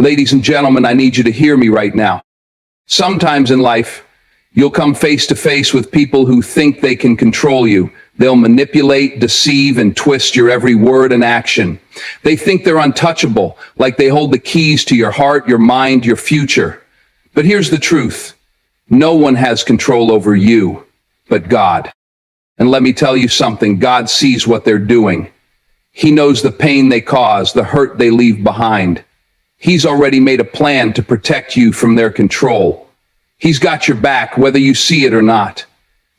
Ladies and gentlemen, I need you to hear me right now. Sometimes in life, you'll come face to face with people who think they can control you. They'll manipulate, deceive, and twist your every word and action. They think they're untouchable, like they hold the keys to your heart, your mind, your future. But here's the truth. No one has control over you but God. And let me tell you something, God sees what they're doing. He knows the pain they cause, the hurt they leave behind. He's already made a plan to protect you from their control. He's got your back, whether you see it or not.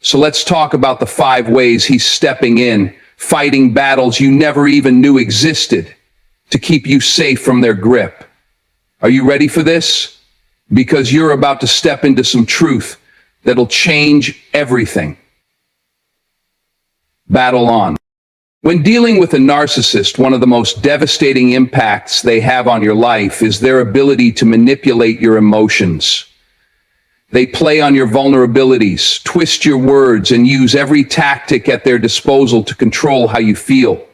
So let's talk about the 5 ways he's stepping in, fighting battles you never even knew existed, to keep you safe from their grip. Are you ready for this? Because you're about to step into some truth that'll change everything. Battle on. When dealing with a narcissist, one of the most devastating impacts they have on your life is their ability to manipulate your emotions. They play on your vulnerabilities, twist your words, and use every tactic at their disposal to control how you feel.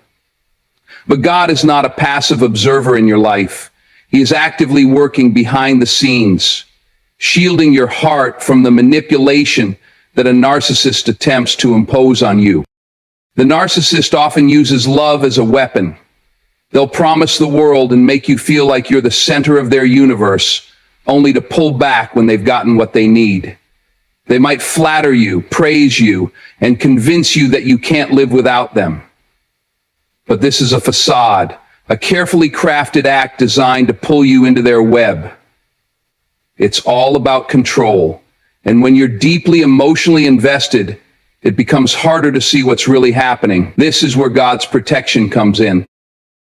But God is not a passive observer in your life. He is actively working behind the scenes, shielding your heart from the manipulation that a narcissist attempts to impose on you. The narcissist often uses love as a weapon. They'll promise the world and make you feel like you're the center of their universe, only to pull back when they've gotten what they need. They might flatter you, praise you, and convince you that you can't live without them. But this is a facade, a carefully crafted act designed to pull you into their web. It's all about control. And when you're deeply emotionally invested, it becomes harder to see what's really happening. This is where God's protection comes in.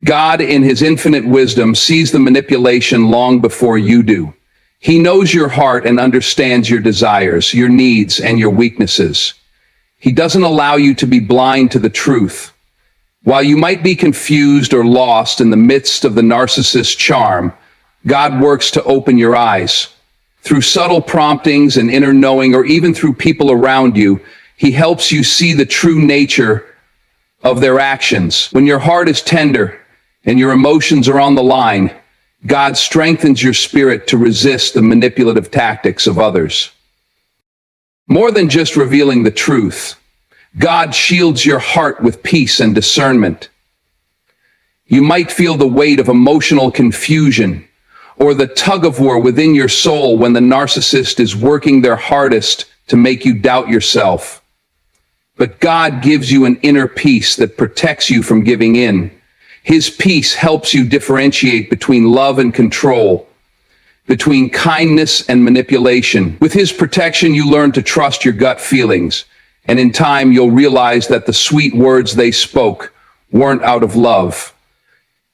God, in his infinite wisdom, sees the manipulation long before you do. He knows your heart and understands your desires, your needs, and your weaknesses. He doesn't allow you to be blind to the truth. While you might be confused or lost in the midst of the narcissist's charm, God works to open your eyes. Through subtle promptings and inner knowing, or even through people around you, he helps you see the true nature of their actions. When your heart is tender and your emotions are on the line, God strengthens your spirit to resist the manipulative tactics of others. More than just revealing the truth, God shields your heart with peace and discernment. You might feel the weight of emotional confusion or the tug-of-war within your soul when the narcissist is working their hardest to make you doubt yourself. But God gives you an inner peace that protects you from giving in. His peace helps you differentiate between love and control, between kindness and manipulation. With his protection, you learn to trust your gut feelings, and in time you'll realize that the sweet words they spoke weren't out of love.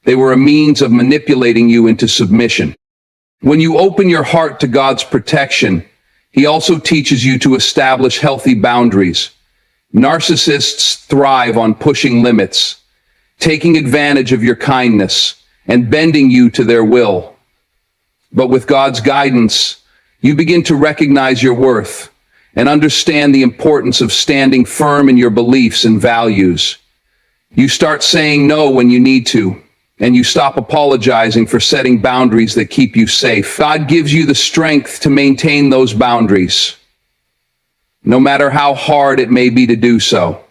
They were a means of manipulating you into submission. When you open your heart to God's protection, he also teaches you to establish healthy boundaries. Narcissists thrive on pushing limits, taking advantage of your kindness, and bending you to their will. But with God's guidance, you begin to recognize your worth and understand the importance of standing firm in your beliefs and values. You start saying no when you need to, and you stop apologizing for setting boundaries that keep you safe. God gives you the strength to maintain those boundaries, no matter how hard it may be to do so.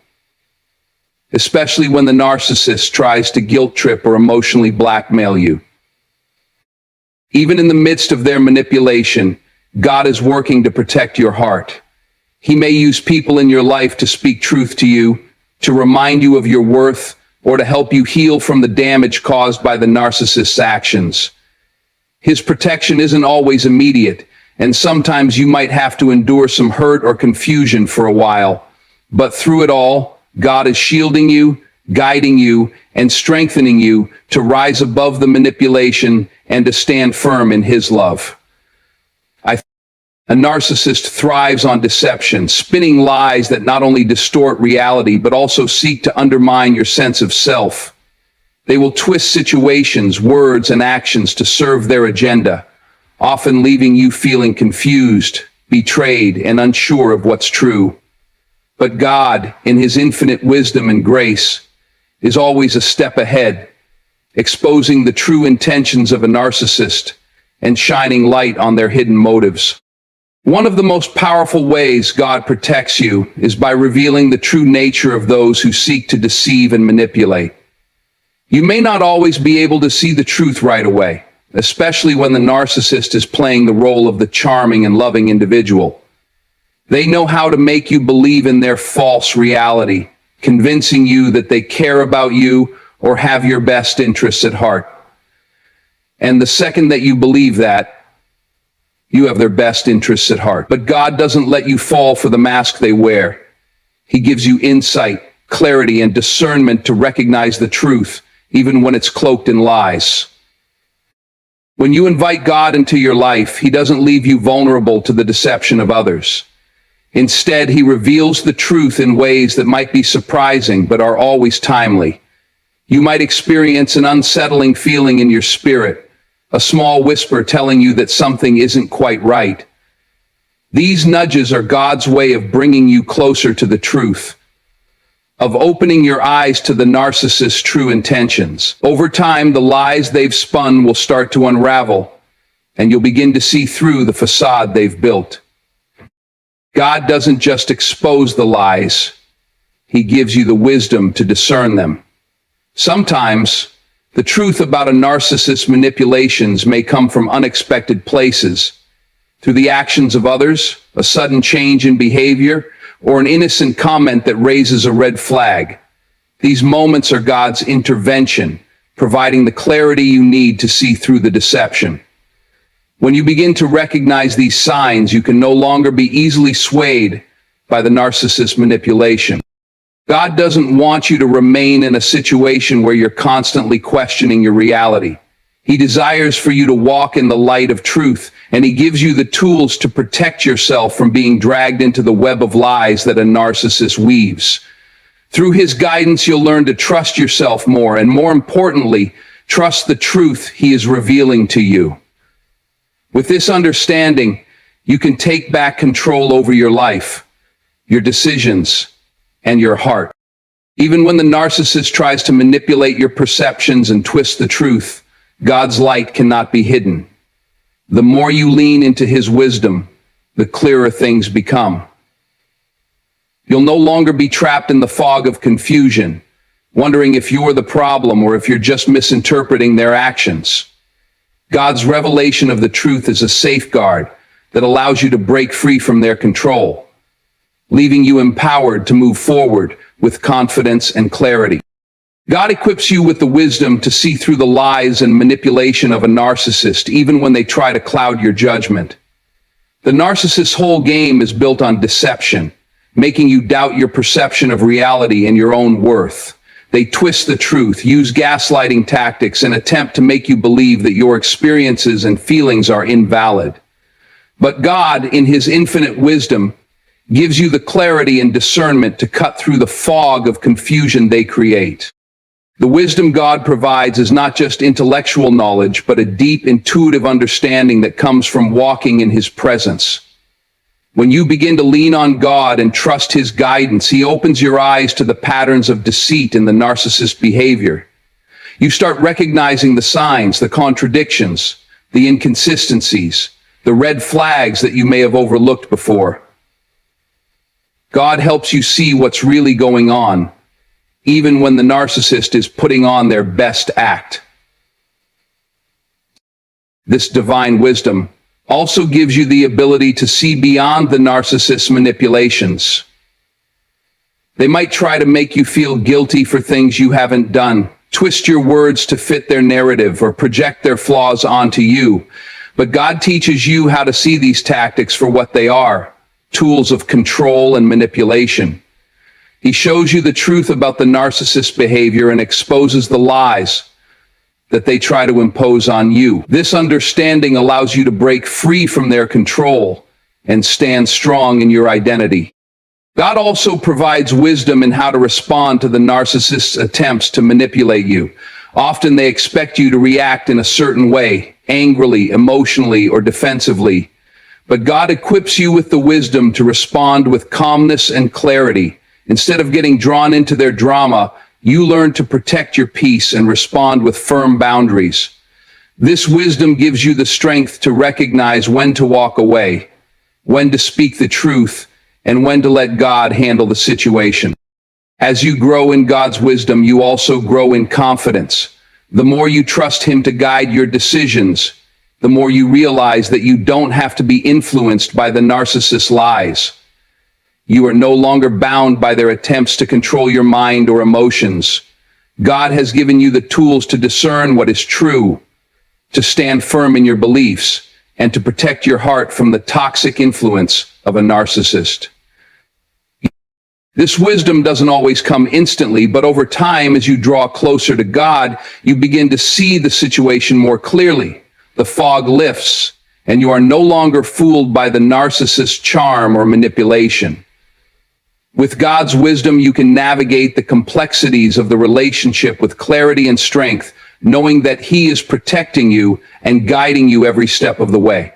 Especially when the narcissist tries to guilt trip or emotionally blackmail you. Even in the midst of their manipulation, God is working to protect your heart. He may use people in your life to speak truth to you, to remind you of your worth, or to help you heal from the damage caused by the narcissist's actions. His protection isn't always immediate, and sometimes you might have to endure some hurt or confusion for a while. But through it all, God is shielding you, guiding you, and strengthening you to rise above the manipulation and to stand firm in his love. A narcissist thrives on deception, spinning lies that not only distort reality, but also seek to undermine your sense of self. They will twist situations, words, and actions to serve their agenda, often leaving you feeling confused, betrayed, and unsure of what's true. But God, in his infinite wisdom and grace, is always a step ahead, exposing the true intentions of a narcissist and shining light on their hidden motives. One of the most powerful ways God protects you is by revealing the true nature of those who seek to deceive and manipulate. You may not always be able to see the truth right away, especially when the narcissist is playing the role of the charming and loving individual. They know how to make you believe in their false reality, convincing you that they care about you or have your best interests at heart. And the second that you believe that, you have their best interests at heart. But God doesn't let you fall for the mask they wear. He gives you insight, clarity, and discernment to recognize the truth, even when it's cloaked in lies. When you invite God into your life, He doesn't leave you vulnerable to the deception of others. Instead, He reveals the truth in ways that might be surprising but are always timely. You might experience an unsettling feeling in your spirit, a small whisper telling you that something isn't quite right. These nudges are God's way of bringing you closer to the truth, of opening your eyes to the narcissist's true intentions. Over time, the lies they've spun will start to unravel, and you'll begin to see through the facade they've built. God doesn't just expose the lies, He gives you the wisdom to discern them. Sometimes, the truth about a narcissist's manipulations may come from unexpected places, through the actions of others, a sudden change in behavior, or an innocent comment that raises a red flag. These moments are God's intervention, providing the clarity you need to see through the deception. When you begin to recognize these signs, you can no longer be easily swayed by the narcissist's manipulation. God doesn't want you to remain in a situation where you're constantly questioning your reality. He desires for you to walk in the light of truth, and He gives you the tools to protect yourself from being dragged into the web of lies that a narcissist weaves. Through His guidance, you'll learn to trust yourself more, and more importantly, trust the truth He is revealing to you. With this understanding, you can take back control over your life, your decisions, and your heart. Even when the narcissist tries to manipulate your perceptions and twist the truth, God's light cannot be hidden. The more you lean into His wisdom, the clearer things become. You'll no longer be trapped in the fog of confusion, wondering if you're the problem or if you're just misinterpreting their actions. God's revelation of the truth is a safeguard that allows you to break free from their control, leaving you empowered to move forward with confidence and clarity. God equips you with the wisdom to see through the lies and manipulation of a narcissist, even when they try to cloud your judgment. The narcissist's whole game is built on deception, making you doubt your perception of reality and your own worth. They twist the truth, use gaslighting tactics, and attempt to make you believe that your experiences and feelings are invalid. But God, in His infinite wisdom, gives you the clarity and discernment to cut through the fog of confusion they create. The wisdom God provides is not just intellectual knowledge, but a deep, intuitive understanding that comes from walking in His presence. When you begin to lean on God and trust His guidance, He opens your eyes to the patterns of deceit in the narcissist's behavior. You start recognizing the signs, the contradictions, the inconsistencies, the red flags that you may have overlooked before. God helps you see what's really going on, even when the narcissist is putting on their best act. This divine wisdom also gives you the ability to see beyond the narcissist's manipulations. They might try to make you feel guilty for things you haven't done, twist your words to fit their narrative, or project their flaws onto you. But God teaches you how to see these tactics for what they are: tools of control and manipulation. He shows you the truth about the narcissist's behavior and exposes the lies that they try to impose on you. This understanding allows you to break free from their control and stand strong in your identity. God also provides wisdom in how to respond to the narcissist's attempts to manipulate you. Often they expect you to react in a certain way, angrily, emotionally, or defensively. But God equips you with the wisdom to respond with calmness and clarity. Instead of getting drawn into their drama, you learn to protect your peace and respond with firm boundaries. This wisdom gives you the strength to recognize when to walk away, when to speak the truth, and when to let God handle the situation. As you grow in God's wisdom, you also grow in confidence. The more you trust Him to guide your decisions, the more you realize that you don't have to be influenced by the narcissist's lies. You are no longer bound by their attempts to control your mind or emotions. God has given you the tools to discern what is true, to stand firm in your beliefs, and to protect your heart from the toxic influence of a narcissist. This wisdom doesn't always come instantly, but over time, as you draw closer to God, you begin to see the situation more clearly. The fog lifts, and you are no longer fooled by the narcissist's charm or manipulation. With God's wisdom, you can navigate the complexities of the relationship with clarity and strength, knowing that He is protecting you and guiding you every step of the way.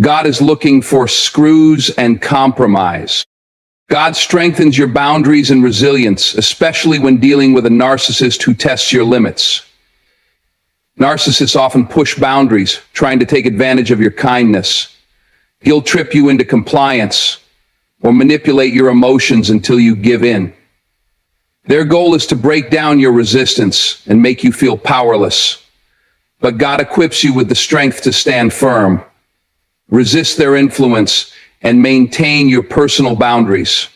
God is looking for screws and compromise. God strengthens your boundaries and resilience, especially when dealing with a narcissist who tests your limits. Narcissists often push boundaries, trying to take advantage of your kindness. He'll trip you into compliance or manipulate your emotions until you give in. Their goal is to break down your resistance and make you feel powerless. But God equips you with the strength to stand firm, resist their influence, and maintain your personal boundaries.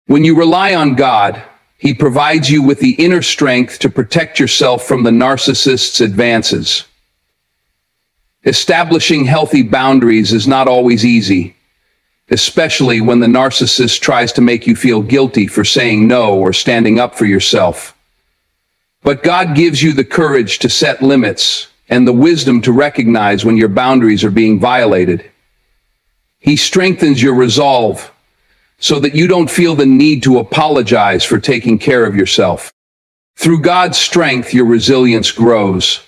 When you rely on God, He provides you with the inner strength to protect yourself from the narcissist's advances. Establishing healthy boundaries is not always easy, especially when the narcissist tries to make you feel guilty for saying no or standing up for yourself. But God gives you the courage to set limits and the wisdom to recognize when your boundaries are being violated. He strengthens your resolve so that you don't feel the need to apologize for taking care of yourself. Through God's strength, your resilience grows.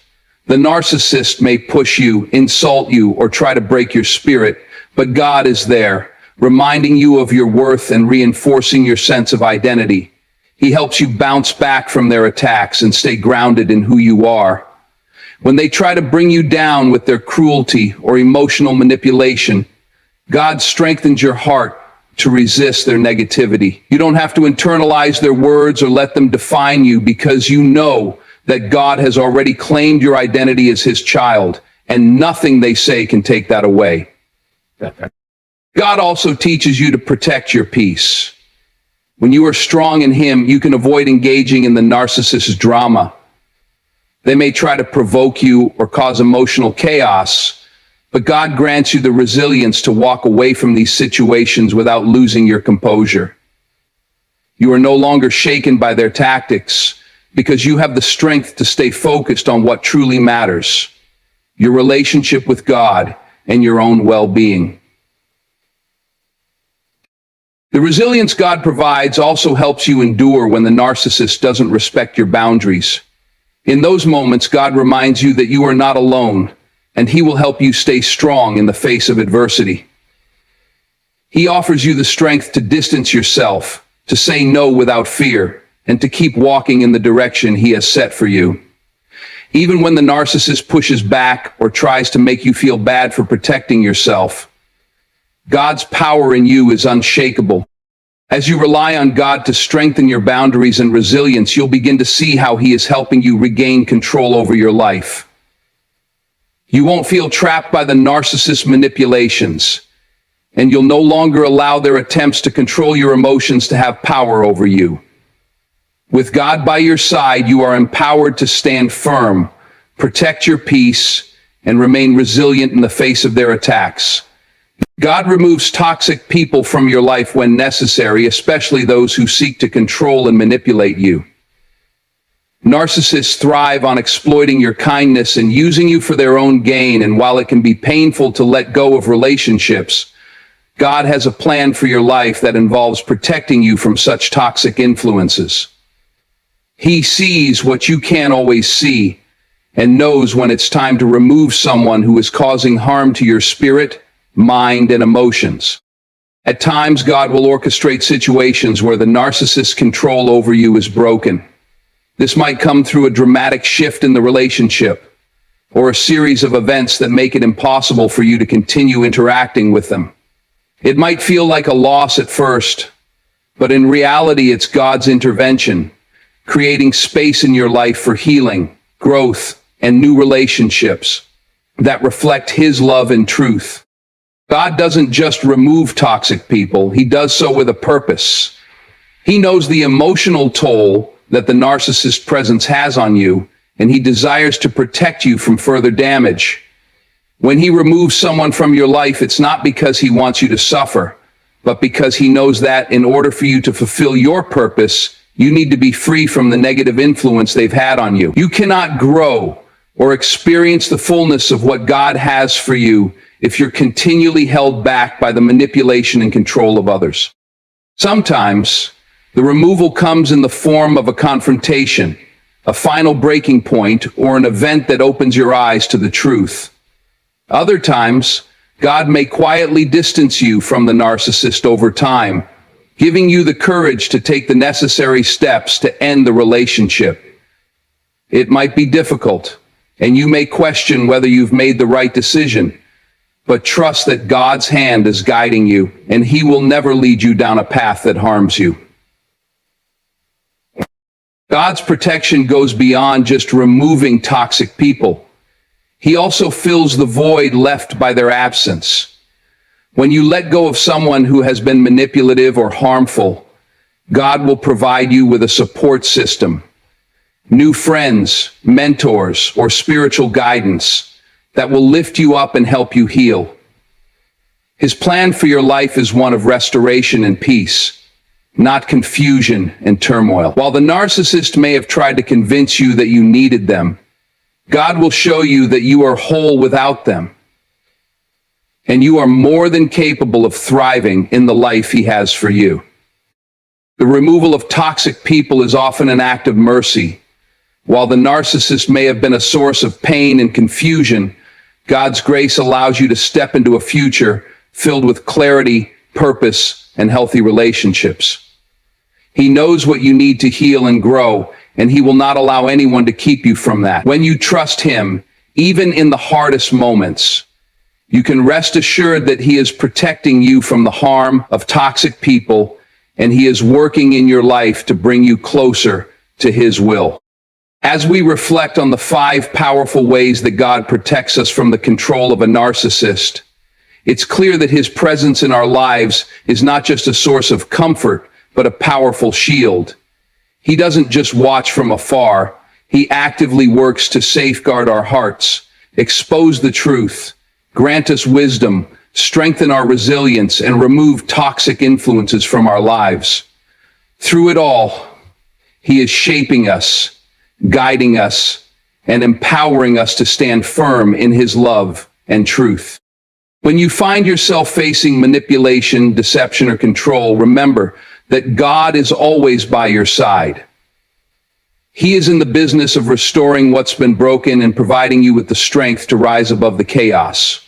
The narcissist may push you, insult you, or try to break your spirit, but God is there, reminding you of your worth and reinforcing your sense of identity. He helps you bounce back from their attacks and stay grounded in who you are. When they try to bring you down with their cruelty or emotional manipulation, God strengthens your heart to resist their negativity. You don't have to internalize their words or let them define you, because you know that God has already claimed your identity as His child, and nothing they say can take that away. God also teaches you to protect your peace. When you are strong in Him, you can avoid engaging in the narcissist's drama. They may try to provoke you or cause emotional chaos, but God grants you the resilience to walk away from these situations without losing your composure. You are no longer shaken by their tactics because you have the strength to stay focused on what truly matters: your relationship with God and your own well-being. The resilience God provides also helps you endure when the narcissist doesn't respect your boundaries. In those moments, God reminds you that you are not alone, and He will help you stay strong in the face of adversity. He offers you the strength to distance yourself, to say no without fear, and to keep walking in the direction He has set for you. Even when the narcissist pushes back or tries to make you feel bad for protecting yourself, God's power in you is unshakable. As you rely on God to strengthen your boundaries and resilience, you'll begin to see how He is helping you regain control over your life. You won't feel trapped by the narcissist's manipulations, and you'll no longer allow their attempts to control your emotions to have power over you. With God by your side, you are empowered to stand firm, protect your peace, and remain resilient in the face of their attacks. God removes toxic people from your life when necessary, especially those who seek to control and manipulate you. Narcissists thrive on exploiting your kindness and using you for their own gain, and while it can be painful to let go of relationships, God has a plan for your life that involves protecting you from such toxic influences. He sees what you can't always see and knows when it's time to remove someone who is causing harm to your spirit, mind, and emotions. At times, God will orchestrate situations where the narcissist's control over you is broken. This might come through a dramatic shift in the relationship, or a series of events that make it impossible for you to continue interacting with them. It might feel like a loss at first, but in reality, it's God's intervention, creating space in your life for healing, growth, and new relationships that reflect His love and truth. God doesn't just remove toxic people, He does so with a purpose. He knows the emotional toll that the narcissist presence has on you, and He desires to protect you from further damage. When He removes someone from your life, it's not because He wants you to suffer, but because He knows that in order for you to fulfill your purpose, you need to be free from the negative influence they've had on you. You cannot grow or experience the fullness of what God has for you if you're continually held back by the manipulation and control of others. Sometimes, the removal comes in the form of a confrontation, a final breaking point, or an event that opens your eyes to the truth. Other times, God may quietly distance you from the narcissist over time, giving you the courage to take the necessary steps to end the relationship. It might be difficult, and you may question whether you've made the right decision, but trust that God's hand is guiding you, and He will never lead you down a path that harms you. God's protection goes beyond just removing toxic people. He also fills the void left by their absence. When you let go of someone who has been manipulative or harmful, God will provide you with a support system, new friends, mentors, or spiritual guidance that will lift you up and help you heal. His plan for your life is one of restoration and peace, not confusion and turmoil. While the narcissist may have tried to convince you that you needed them, God will show you that you are whole without them, and you are more than capable of thriving in the life He has for you. The removal of toxic people is often an act of mercy. While the narcissist may have been a source of pain and confusion, God's grace allows you to step into a future filled with clarity, purpose, and healthy relationships. He knows what you need to heal and grow, and He will not allow anyone to keep you from that. When you trust Him, even in the hardest moments, you can rest assured that He is protecting you from the harm of toxic people, and He is working in your life to bring you closer to His will. As we reflect on the 5 powerful ways that God protects us from the control of a narcissist, it's clear that His presence in our lives is not just a source of comfort, but a powerful shield. He doesn't just watch from afar. He actively works to safeguard our hearts, expose the truth, grant us wisdom, strengthen our resilience, and remove toxic influences from our lives. Through it all, He is shaping us, guiding us, and empowering us to stand firm in His love and truth. When you find yourself facing manipulation, deception, or control, remember that God is always by your side. He is in the business of restoring what's been broken and providing you with the strength to rise above the chaos.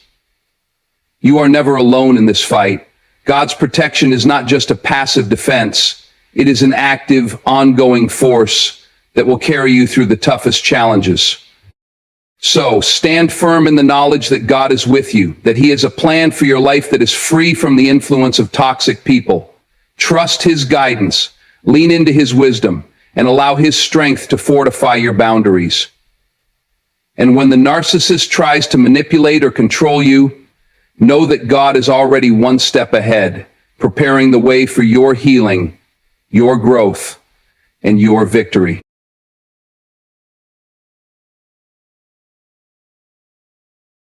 You are never alone in this fight. God's protection is not just a passive defense. It is an active, ongoing force that will carry you through the toughest challenges. So, stand firm in the knowledge that God is with you, that He has a plan for your life that is free from the influence of toxic people. Trust His guidance, lean into His wisdom, and allow His strength to fortify your boundaries. And when the narcissist tries to manipulate or control you, know that God is already one step ahead, preparing the way for your healing, your growth, and your victory.